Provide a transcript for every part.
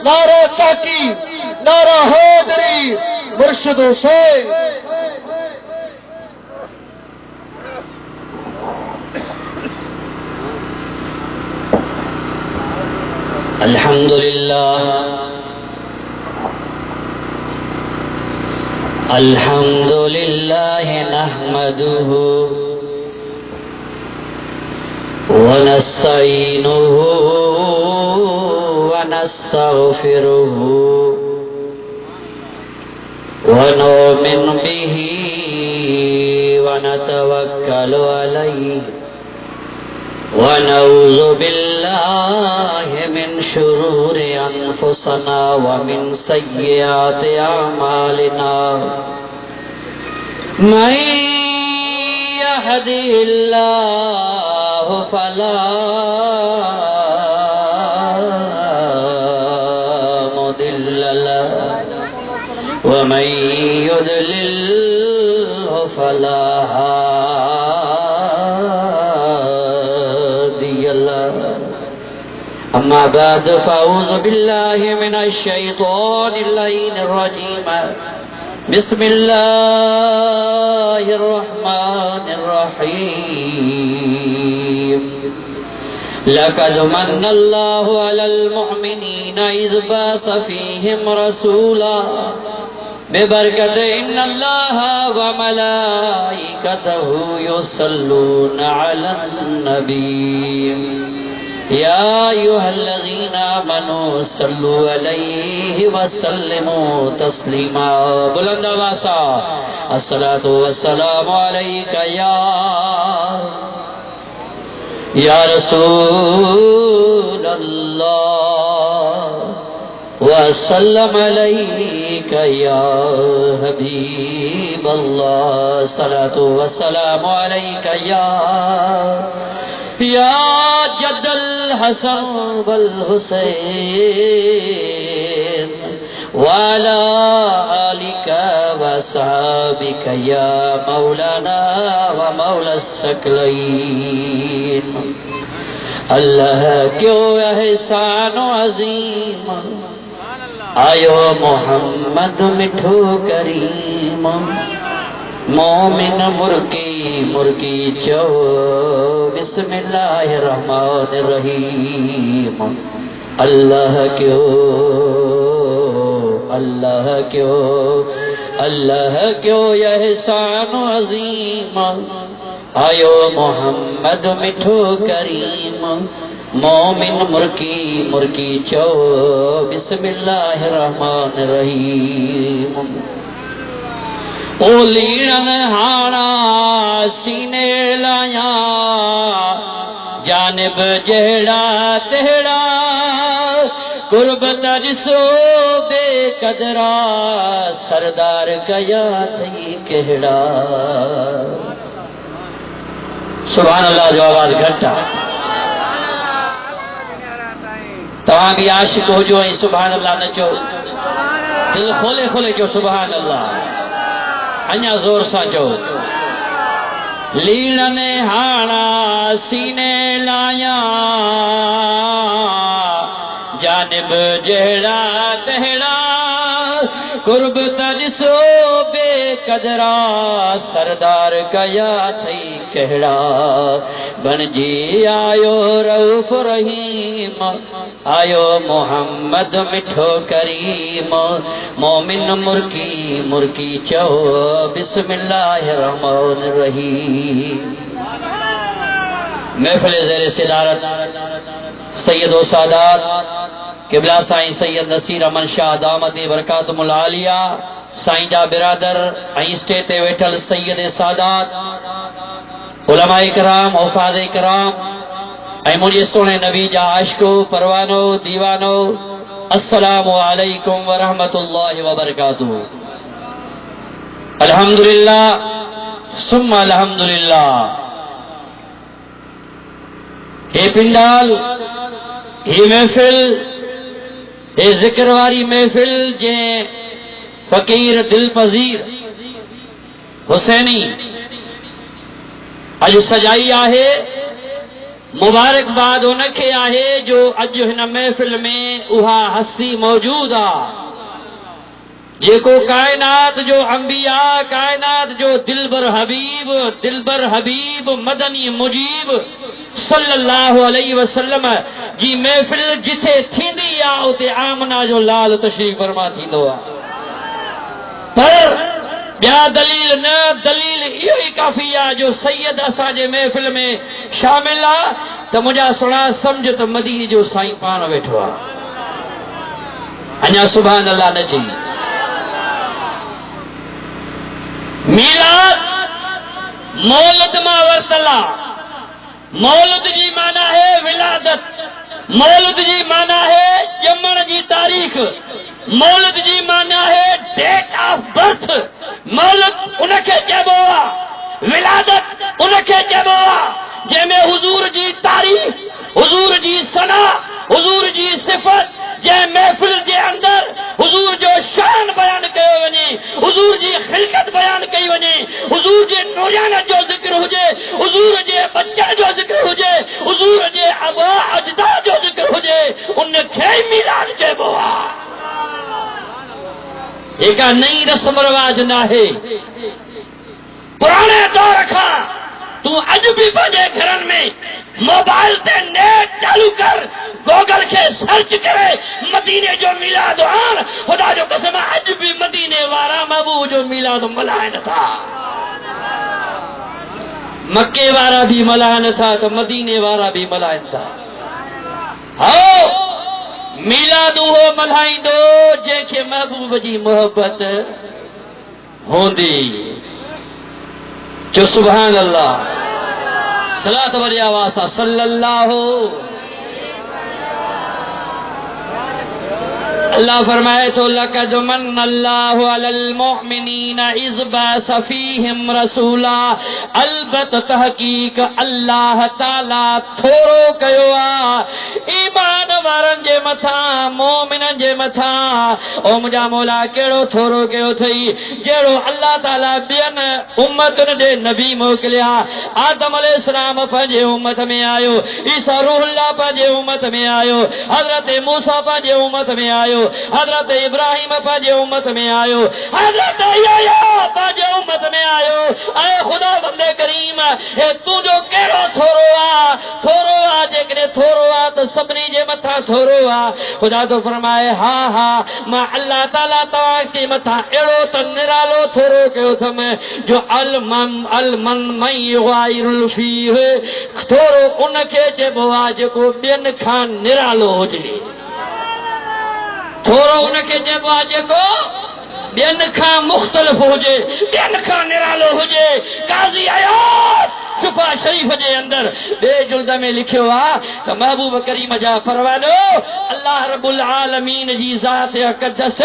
नारा ताकी, नारा हैदरी, मुर्शिद हुसैन। अल्हम्दुलिल्लाह अल्हम्दुलिल्लाह नहमदुहु व नस्तईनुहु व नस्तगफिरुहु व नुमिनु बिही व नतवक्कलु अलैहि व नऊज़ु बिल्लाहि मिन शुरूरि अनफुसिना व मिन सय्यिआति अअमालिना मन यहदिहिल्लाहु फला मुदिल्ल लहु व मन युद्लिल्हु फला अम्मा बाद फ़अऊज़ु बिल्लाहि मिनश शैतानिर रजीम बिस्मिल्लाहिर रहमानिर रहीम लक़द मन्नल्लाहु अलल मुअमिनीना इज़ बअस फ़ीहिम रसूला बिबरकति इन्नल्लाहा व मलाइकतहु युसल्लूना अलन नबी या अय्युहल्लज़ीना आमनू सल्लु अलैहि वसल्लिमू तस्लीमा। बुलंद आवाज़ से अस्सलातु वस्सलामु अलैका या रसूल अल्लाह वसल्लम अलैका या हबीब अल्लाह। अस्सलातु वस्सलामु अलैका या जद्दल हसन वल हुसैन वाला आलिका व सहाबिका या मौलाना व मौला सकलैन। अल्लाह क्यों एहसान अजीम आयो मोहम्मद मिठो करीम मोमिन मुर्की मुर्की चो बिस्मिल्लाहिर रहमानिर रहीम। अल्लाह क्यों एहसान अजीम आयो मोहम्मद मिठो करीम मोमिन मुर्की मुर्की चो बिस्मिल्लाहिर रहमानिर रहीम। ओ लीणन हाणा सीने लाया जानिब जहिड़ा तेड़ा गुरबत ॾिसो बेकदरा सरदार कया थई कहिड़ा। सुभान अल्लाह जो आवाज़ घटि आहे। तव्हां बि आशिक़ हुजो ऐं सुभान अल्लाह न चओ, दिल खोले खोले चओ सुभान अल्लाह, अञा ज़ोर सां चओ। लीणन हाणा सीने लाया जानिब जहिड़ा तहिड़ा गुरबत ॾिसो बेकदरा सरदार कया थई कहिड़ा। बणजी आयो रऊफ़ रहीम आयो मोहम्मद मिठो करीम मोमिन मुर्की मुर्की चो बिस्मिल्लाहिर रहमानिर रहीम। महफ़िल ज़ेर सिदारत सैयद ओ सादात क़िबला साईं सैयद नसीर अमन शाह दामती बरकातुल आलिया साईं जा बिरादर ऐं स्टेज ते वेठल सैयद सादात उलमा इकराम औफाद इकराम ऐं मुंहिंजे सोणे नबी जा आशिको परवानो दीवानो अस्सलामु अलैकुम व रहमतुल्लाहि व बरकातुहू। अल्हम्दुलिल्लाह सुम्मा अल्हम्दुलिल्लाह। हे पिंडाल, हे महफिल, हे जिक्र वारी महफिल जे फकीर दिल पज़ीर हुसैनी अज सजाई आहे मुबारकबाद उनखे आहे जो अॼु हिन महफ़िल में उहा हस्ती मौजूद आहे जेको कायनात जो अंबिया, कायनात जो दिलबर हबीब मदनी मुजीब सल्लल्लाहु अलैहि वसल्लम जी महफ़िल जिथे थींदी आहे उते आमना जो लाल तशरीफ़ फरमा थींदो आहे। पर ॿिया दलील न, दलील इहो ई काफ़ी आहे जो सैयद असांजे महफ़िल में शामिल आहे त मुंहिंजा सुणा सम्झ त मदीने जो साईं पाण वेठो आहे। अञा सुभान अल्लाह न चई। मीलाद मौलद मां वरतल आहे। मौलद जी माना है विलादत, मौलद जी माना है ॼमण जी तारीख़, मौलद जी माना है डेट ऑफ बर्थ। मौलद उनखे चइबो आहे, विलादत उनखे चइबो आहे जंहिंमें हुज़ूर जी तारीख़, हुज़ूर जी सना, हुज़ूर जी सिफ़त, जंहिं महफ़िल जे अंदरि हुज़ूर जो शान बयान कयो वञे, हुज़ूर जी ख़िलक़त बयान कई वञे, हुज़ूर जे नूरानियत जो ज़िक्र हुजे, हुज़ूर जे बच्चन जो ज़िक्र हुजे, हुज़ूर जे अबा अजदाद जो ज़िक्र हुजे, उनखे मीलाद चइबो आहे। जेका नई रस्म रिवाज न आहे। पुराणे दौर खां तूं अॼु बि पंहिंजे घरनि में मोबाइल ते नेट चालू कर, गूगल खे सर्च करे मदीने जो मीलाद आण। खुदा जो कसम अॼु बि मदीने वारा महबूब जो मीलाद मल्हाइनि था। मके वारा भी मल्हाइनि था तो मदीने वारा भी मल्हाइनि था। हो मीलाद उहो मल्हाईंदो जंहिंखे महबूब जी मोहबत हूंदी। जो सुभान अल्लाह। सलात वरी आवाज़ सां सल्लल्लाहु। अल्लाह फरमाए तो लक़द मन्नल्लाहु अलल मुमिनीना इज़ बअस फ़ीहिम रसूला। अलबत तहक़ीक़ अल्लाह ताला थोरो कयो आहे ईमान वारनि जे मथां, मोमिननि जे मथां। ओ मुंहिंजा मौला कहिड़ो थोरो कयो अथई जहिड़ो अल्लाह ताला ॿियनि उम्मतुनि ॾे नबी मोकिलिया। आदम अलैहिस्सलाम पंहिंजे उम्मत में आयो, ईसा रूहुल्लाह पंहिंजे उम्मत में आयो, हज़रत मूसा पंहिंजे उम्मत में आयो, हज़रत इब्राहिम पंहिंजे उम्मत में आयो, हज़रत यहया पंहिंजे उम्मत में आयो। ऐं ख़ुदा बंदे करीम हे तुंहिंजो कहिड़ो थोरो आहे? थोरो आहे जेकॾहिं थोरो आहे त सभिनी जे मथां थोरो आहे। ख़ुदा तो फरमाए हा हा मां अल्लाह ताला तव्हांजे मथां अहिड़ो त निरालो थोरो कयो अथमि जो अलमन मन युग़ायिरुल फ़ीह। थोरो उनखे चइबो आहे जेको ॿियनि खां निरालो हुजे। थोरो उनखे चइबो आहे जेको ॿियनि खां मुख़्तलिफ़ हुजे, ॿियनि खां निरालो हुजे। काज़ी आयात शुफा शरीफ़ जे अंदरि ॿिए जुल्द में लिखियो आहे त महबूब करीम जा परवानो अल्लाह रब्बुल आलमीन जी ज़ात अक़दस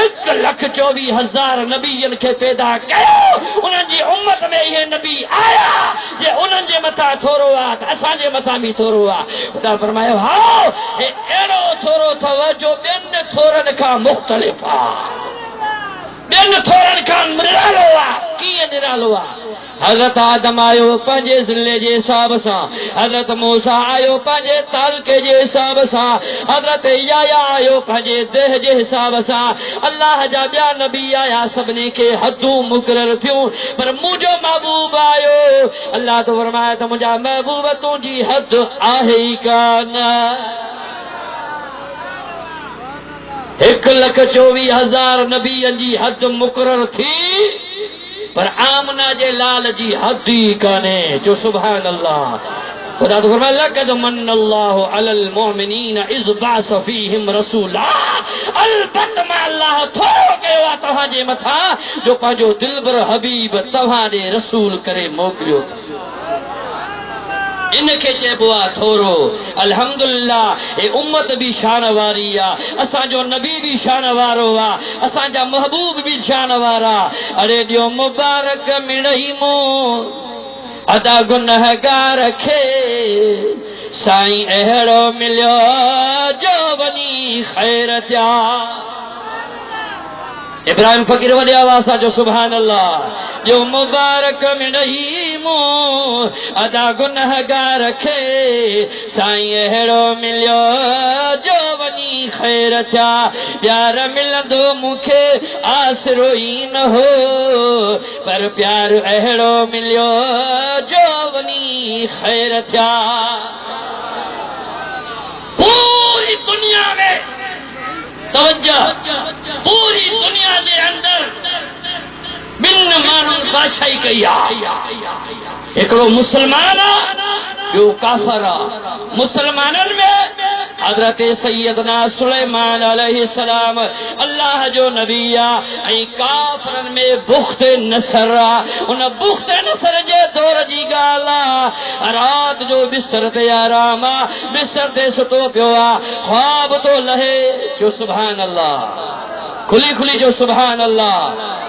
1,24,000 नबीयनि खे पैदा कयो। उन्हनि जी उम्मत में इहे नबी आया जे उन्हनि जे मथां थोरो आहे त असांजे मथां बि थोरो आहे। ख़ुदा फरमायो हा हे अहिड़ो थोरो अथव जो ॿियनि थोरनि खां मुख़्तलिफ़ आहे, ॿियनि थोरनि खां निरालो आहे। कीअं निरालो आहे? हज़रत आदम आयो पंहिंजे ज़िले जे हिसाब सां, हज़रत मूसा आयो पंहिंजे तालके जे हिसाब सां, हज़रत याया आयो पंहिंजे देह जे हिसाब सां। अल्लाह जा ॿिया नबी आया सभिनी खे हदूं मुक़रर थियूं, पर मुंहिंजो महबूब आयो। अल्लाह तो फरमाए त मुंहिंजा महबूब तुंहिंजी हद आहे ई कान। 1,24,000 नबीअनि जी हद मुक़रर थी, पर आमना जे लाल जी हद ई कान्हे। जो सुभान अल्लाह। ख़ुदा तो फरमाए लक़द मन्नल्लाहु अलल मुमिनीना इज़ बअस फ़ीहिम रसूला। अलबत मां अल्लाह थोरो कयो आहे तव्हांजे मथां जो पंहिंजो दिलबर हबीब तव्हां ॾे रसूल करे मोकिलियो। इनखे चइबो आहे थोरो। अल्हम्दुलिल्लाह हे उम्मत भी शान वारी आहे, असांजो नबी भी शान वारो आहे, असांजा महबूब भी शान वारा। अरे ॾियो मुबारक मिड़ई मूं अदा गुनहगार खे, साईं अहिड़ो मिलियो जो वञी ख़ैर थिया। इब्राहिम फ़कीर वॾे आवाज़ सां जो सुभान अल्लाह। जो मुबारक में नहीं मूं अदा गुनहगार खे साईं अहिड़ो मिलियो जो वञी ख़ैर थिया। प्यार मिलंदो मूंखे आसरो ई न हो पर प्यार अहिड़ो मिलियो जो वञी ख़ैर थिया। पूरी दुनिया में तवज्जो, पूरी दुनिया के अंदर बिन माण्हुनि बादशाही कई आहे। हिकिड़ो मुसलमान आहे, ॿियो काफ़िर आहे। मुसलमाननि में हज़रत सैयदना सुलेमान अलैहिस्सलाम अल्लाह जो नबी आहे ऐं काफ़िरनि में बुख़्त नसर आहे। उन बुख़्त नसर जे दौर जी ॻाल्हि आहे। राति जो बिस्तर ते आराम आहे, बिस्तर ते सुतो पियो आहे, ख्वाब थो लहे जो सुभान अल्लाह, खुली खुली जो सुभान अल्लाह।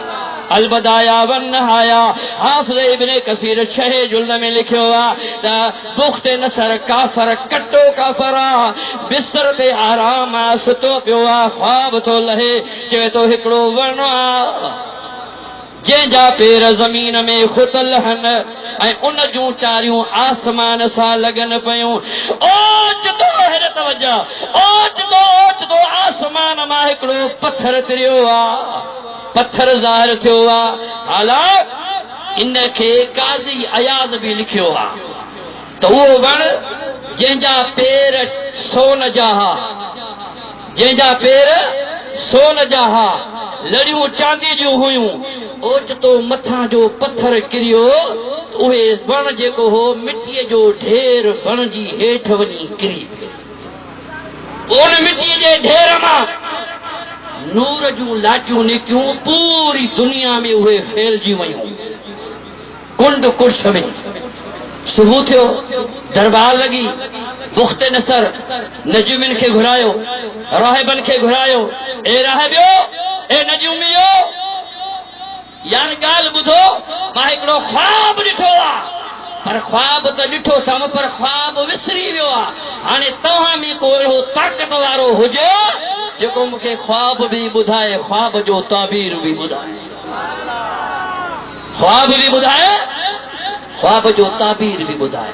अलबदाया वन नहाया हाफ़िज़ इब्न कसीर 6 जुल्द में लिखियो आहे त बुख़्त नसर काफ़र कटो काफ़र आहे, बिस्तर ते आराम आहे, सुतो पियो आहे, ख्वाब थो लहे। चवे थो हिकिड़ो वण आहे जंहिंजा पेर ज़मीन में खुतल आहिनि ऐं उन जूं टारियूं आसमान सां लॻनि पियूं। ओचितो हैरत वॼा, ओचितो ओचितो आसमान मां हिकिड़ो पत्थर किरियो आहे, पत्थर ज़ाहिर थियो आहे। हालांकि इन खे काज़ी अयाज़ बि लिखियो आहे त उहो वण जंहिंजा पेर सोन जा हा, जंहिंजा पेर सोन जा हा, लड़ियूं चांदी जूं हुयूं, ओचितो मथां जो पत्थर किरियो, उहे वण जेको हो मिटीअ जो ढेर वण जी हेठि वञी किरी। उन मिटीअ जे ढेर मां नूर जूं लाटियूं निकियूं, पूरी दुनिया में उहे फैलजी वयूं। कुंड कुर्छ में सुबुह थियो, दरबार लॻी, बुख़्त नसर नजूमिन खे घुरायो, राहिबन खे घुरायो। ए राहिबियो, ए नजूमियो, यार ॻाल्हि ॿुधो, मां हिकिड़ो ख्वाब ॾिठो आहे, पर ख्वाब त ॾिठो अथमि पर ख्वाब विसरी वियो आहे। हाणे तव्हां में को अहिड़ो ताक़त वारो हुजे जेको मूंखे ख्वाब बि ॿुधाए, ख्वाब जो ताबीर बि ॿुधाए, ख्वाब बि ॿुधाए, ख्वाब जो ताबीर बि ॿुधाए।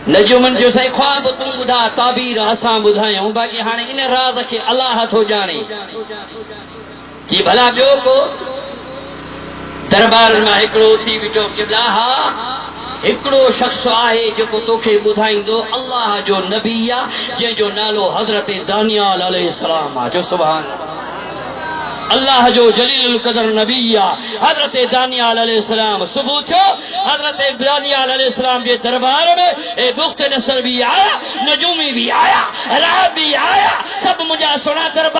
नजूमन जो साईं ख्वाब तूं ॿुधा, ताबीर असां ॿुधायूं, बाक़ी हाणे इन राज़ खे अलाह थो ॼाणे। जी भला ॿियो को दरबार मां हिकिड़ो थी बीठो क़िबला हा, हिकिड़ो शख़्स आहे जेको तोखे ॿुधाईंदो अल्लाह जो नबी आहे जंहिंजो नालो हज़रत दानियाल अलैहिस्सलाम आहे। जो सुभान अल्लाह जो जलील क़दर नबी आहे हज़रत दानियाल अलैहिस्सलाम। सुबुह थियो, हज़रत दानियाल अलैहिस्सलाम जे दरबार में ए बुख़्त नसर भी आया, नजूमी भी आया, राह भी आया, सब मुंहिंजा सुहिणा दरबार